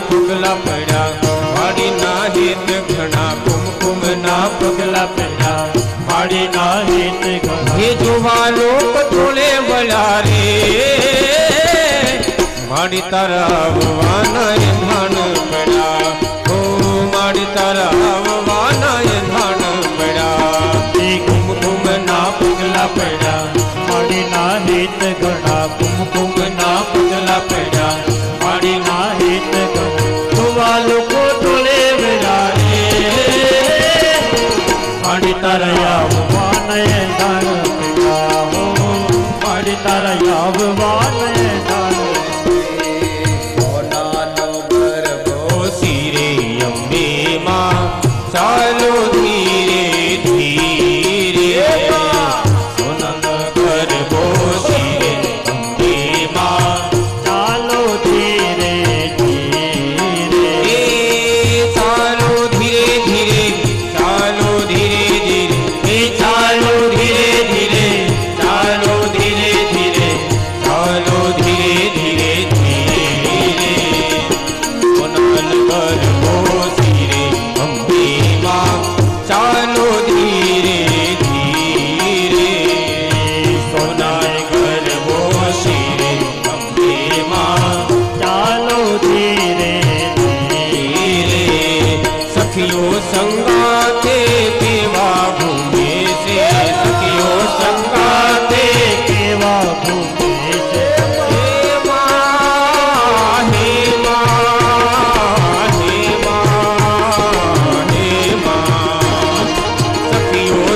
પગલા પડ્યા માડી ના હિત ઘણા કુમકુમ ના પગલા પડ્યા માડી ના હિત ઘણા હે જોવા લોક તોલે વળ્યા રે માડી તારા આવવાના એંધાણ પડ્યા ઓ માડી તારા આવવાના એંધાણ પડ્યા હે કુમકુમ ના પગલા પડ્યા માડી ના હિત ઘણા કુમકુમ ના પગલા પડ્યા માડી ના હિત ઘણા જોવા લોકો તોલે વળ્યા રે માડી તારા આવવાના એંધાણ પડ્યા ઓ માડી તારા આવવાના એંધાણ ચાલો ધીરે ધીરે સોનલ ગરબો શિરે અંબે માં ચાલો ધીરે ધીરે ચાલો ધીરે ધીરે ચાલો ધીરે ધીરે ચાલો ધીરે ધીરે ચાલો ધીરે ધીરે ચાલો ધીરે ધીરે ધીરે સોનલ ગરબો શિરે અંબે ચાલો ધીરે ધીરે સોનાય ગરબો શિરે અંબે માં ચાલો ધીરે ધીરે સખીઓ સંગાતે કેવા ઘૂમે છે સખીઓ સંગાતે કેવા ઘૂમે છે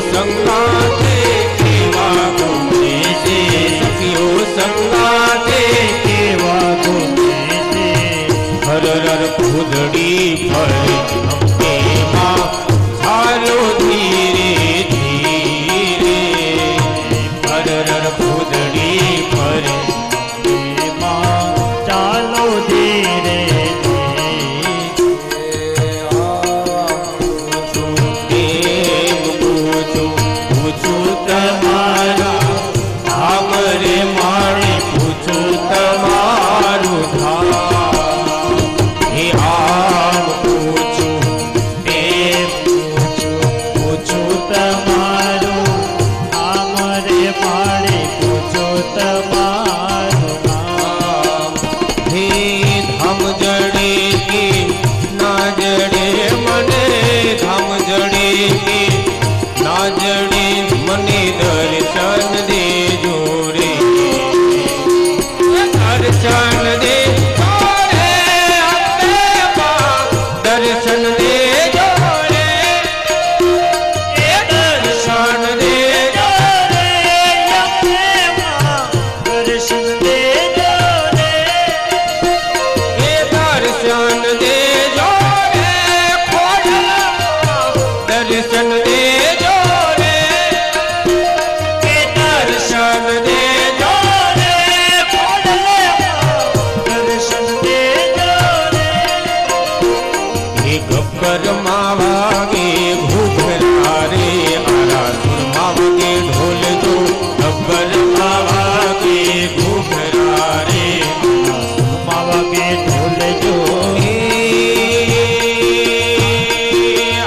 સંગાતે કેવા ઘૂમે છે સખીઓ સંગાતે કેવા ઘૂમે છે હરર ખુદડી ફરે અંબે માં ચાલો ધીરે ધીરે હરર ખુદડી ફરે અંબે માં ચાલો ધીરે મને દર્શન દેજો રે દર્શન દેજો રે દર્શન દેજો રે દર્શન દેજો રે દર્શન દેજો રે દર્શન દેજો રે દર્શન દેજો ગબ્બરમાં વાગે ઘૂઘરા રે મારા સુરમાં વાગે ઢોલ જો ગબ્બરમાં વાગે ઘૂઘરા રે સુરમાં વાગે ઢોલ જો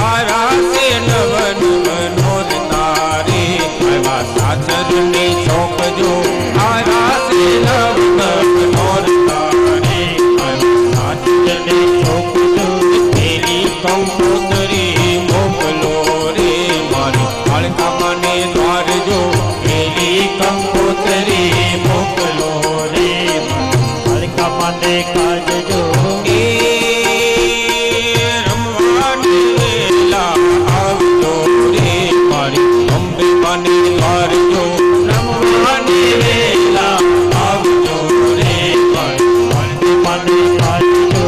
આરાસે નવન મનોરતા રે આવા સાચરને ચોક જો આરાસે નવન મનોરતા રે આવા સાચરને ચોક જો કંકોતરી મોકલો રે મારી કાળકા મને દ્વાર જો એલી કંકોતરી મોકલો રે કાળકા મને કાજજો એ રમવાની વેલા આવજો રે મારી અંબે મને દ્વાર જો રમવાની વેલા આવજો રે મારી અંબે મને કાજજો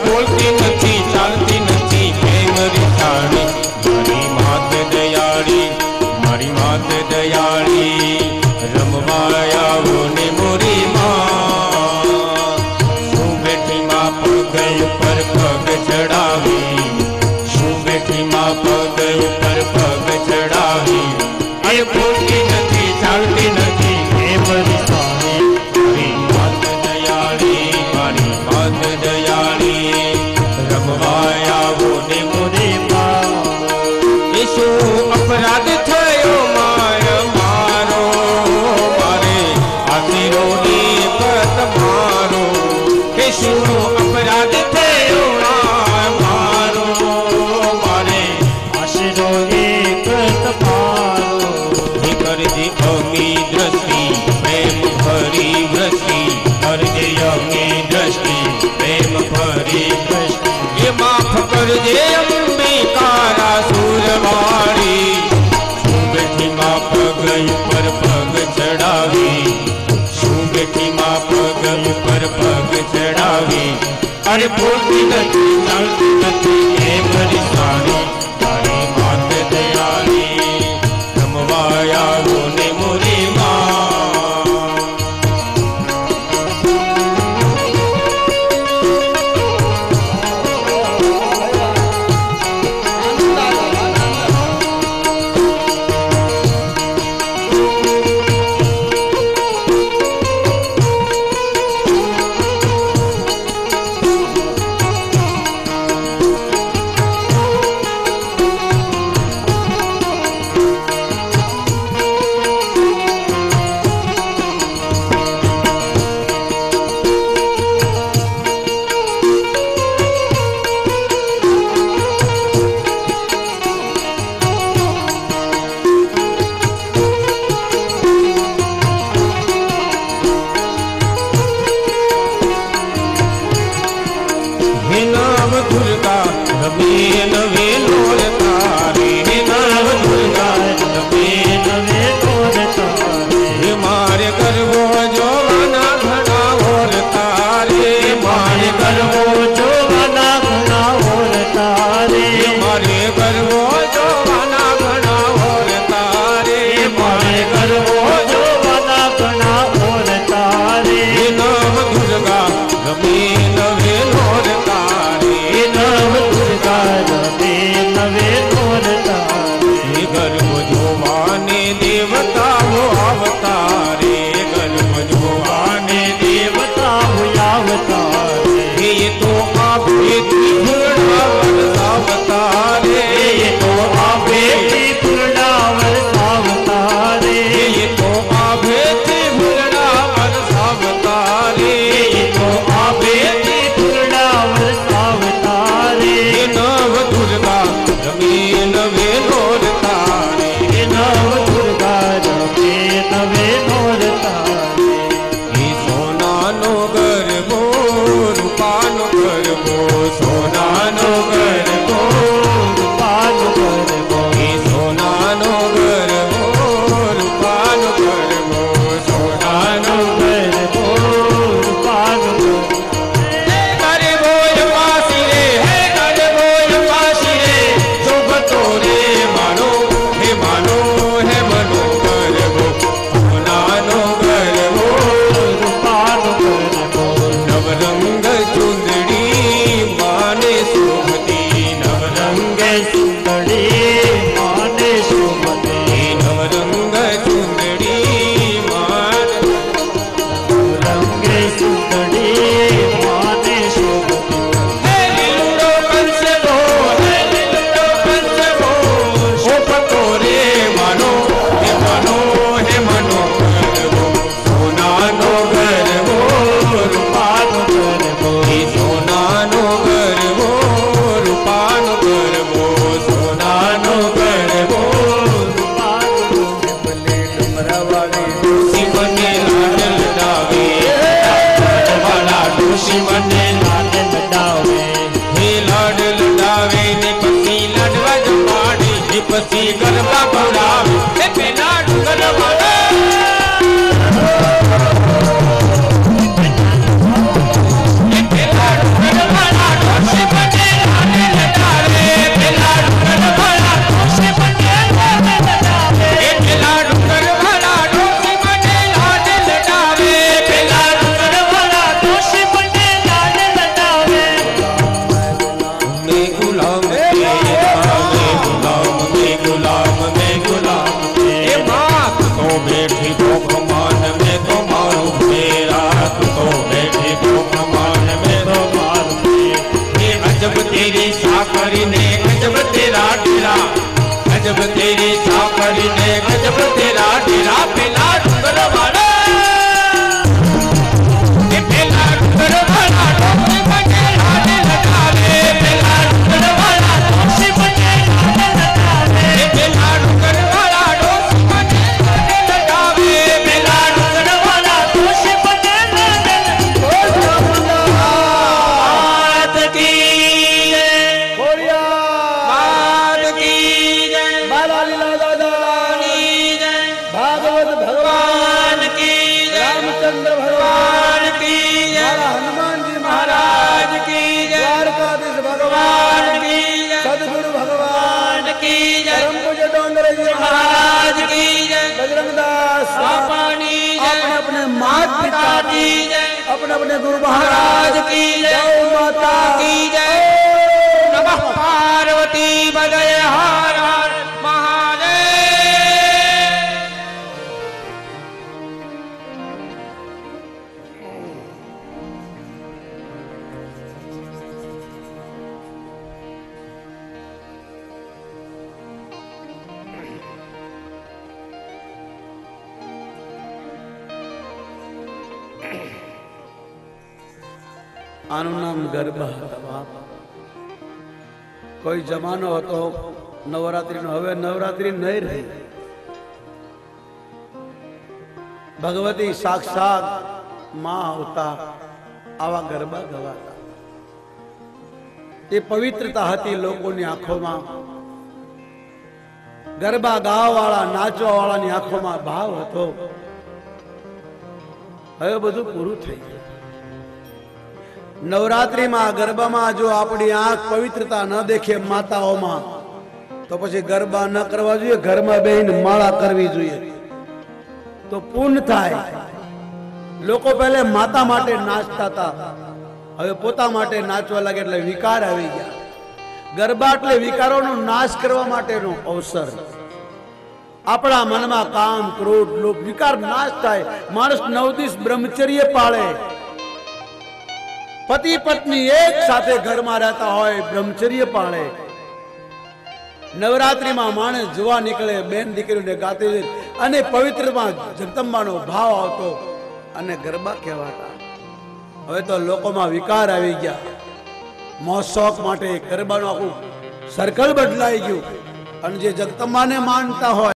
બોલતી નથી ચાલતી નથી કેમ રીસાણી મારી માત દયાળી મારી માત દયાળી રમવા આવો ને મોરી માં શું બેઠી માં પગ ઉપર પગ ચડાવી શું બેઠી માં પગ ઉપર પગ ચડાવી અરે બોલતી નથી ચાલતી નથી કેમ રીસાણી મારી માત દયાળી મારી માત દયાળી રમવા આવો ને મોરી માં એ શું અપરાધ થયો માય મારો મારે આશીરો એક તમારો કે શું અપરાધ થયો મારો મારે આશીરો એક તમારો હે કરજે અમી દ્રષ્ટિ પ્રેમ ભરી વૃષ્ટિ કરજે અમી દ્રષ્ટિ પ્રેમ ભરી વૃષ્ટિ એ માફ કરજે અંબિકારા સુરવાળી શું બેઠી માં પગ ઉપર પગ ચડાવી શું બેઠી માં પગ ઉપર પગ ચડાવી અરે બોલતી નથી ચાલતી નથી કેમ રીસાણી તારી માત દયાળી રમવા આવો ને મોરી માં હે નવ દુર્ગા રમે નવે નોર તારી હે નવ દુર્ગા રમે નવે નોર તારી હે મારે કરવો જોવાના ઘણા ઓર તારે મારે કરવો જોવાના ઘણા ઓર તારે મારે કરવો જોવાના ઘણા ઓર તારે મારે કરવો જોવાના ઘણા ઓર તારે હે નવ દુર્ગા રમે નવે નોર તારી નવ દુર્ગા રમે નવે નોર તારી ગર્ભ જોવાને દેવતાઓ અવતારે ગર્ભ જોવાને દેવતાઓ અવતારે એ તો આપેથી પૂર્ણાવર અવતારે એ તો આપેથી પૂર્ણાવર અવતારે એ તો આપેથી પૂર્ણાવર અવતારે એ તો આપેથી પૂર્ણાવર અવતારે નવ દુર્ગા રમે નવે નોર તારે નવ દુર્ગા રમે નવે નોર તારે એ સોનાનો ગરબો રૂપાનો ગરબો સોનાનો ગરબો રૂપાનો ગરબો એ સોનાનો ગરબો રૂપાનો ગરબો સોનાનો ગરબો રૂપાનો ગરબો હે ગરબો પાસી રે શોભતો રે માનો હે મનો ગરબો સોનાનો ગરબો રૂપાનો ગરબો નવરંગ ચુંદડી માને શોભતી નવરંગ ચુંદડી માને શોભતી નવરંગ ચુંદડી માને નવરંગ ચુંદડી માને શોભતી હે લીલો કંસબો શોભતો રે માનો હે મનો ગરબો સોનાનો ગરબો રૂપાનો ગરબો એ સોનાનો ગરબો રૂપાનો ગરબો સોનાનો ગરબો રૂપાનો ભલે ડમરાવાળી ડોસી મને લાડ લડાવે વાલા ડોસી મને લાડ લડાવે હે લાડ લડાવે ને પછી લાડવા જમાડે ને પછી ગરબા બોલાવે હે પેલા ડુંગર વાળા की जय परम पूज्य डोंगरेजी महाराज की जय बजरंगदास बापानी जय अपने अपने मात पिता की जय अपने अपने गुरु महाराज की जय गौ माता की जय नमः पार्वती बदय हर हर महादेव। આનું નામ ગરબા હતા બાપ. કોઈ જમાનો હતો નવરાત્રીનો, હવે નવરાત્રી નહીં રહી. ભગવતી સાક્ષાત માં આવતા આવા ગરબા ગવાતા. એ પવિત્રતા હતી લોકોની આંખોમાં. ગરબા ગાવા વાળા નાચવા વાળાની આંખોમાં ભાવ હતો. હવે બધું પૂરું થઈ ગયું. નવરાત્રીમાં ગરબામાં જો આપણી આંખ પવિત્રતા ન દેખે માતાઓમાં, તો પછી ગરબા ન કરવા જોઈએ. ઘરમાં બેહીને માળા કરવી જોઈએ તો પુણ્ય થાય. લોકો પહેલે માતા માટે નાચતા હતા, હવે પોતા માટે નાચવા લાગે એટલે વિકાર આવી ગયા. ગરબા એટલે વિકારોનો નાશ કરવા માટેનો અવસર. આપણા મનમાં કામ, ક્રોધ, લોભ, વિકાર નાશ થાય. માણસ 9 દિવસ બ્રહ્મચર્ય પાળે. પતિ પત્ની એક સાથે ઘરમાં રહેતા હોય, બ્રહ્મચર્ય પાળે. નવરાત્રીમાં માણસ જોવા નીકળે, બેન દીકરીઓને ગાતી અને પવિત્રમાં જગદંબાનો ભાવ આવતો અને ગરબા કહેવાતા. હવે તો લોકોમાં વિકાર આવી ગયા. મોશોક માટે ગરબાનું આખું સર્કલ બદલાઈ ગયું. અને જે જગદંબાને માનતા હોય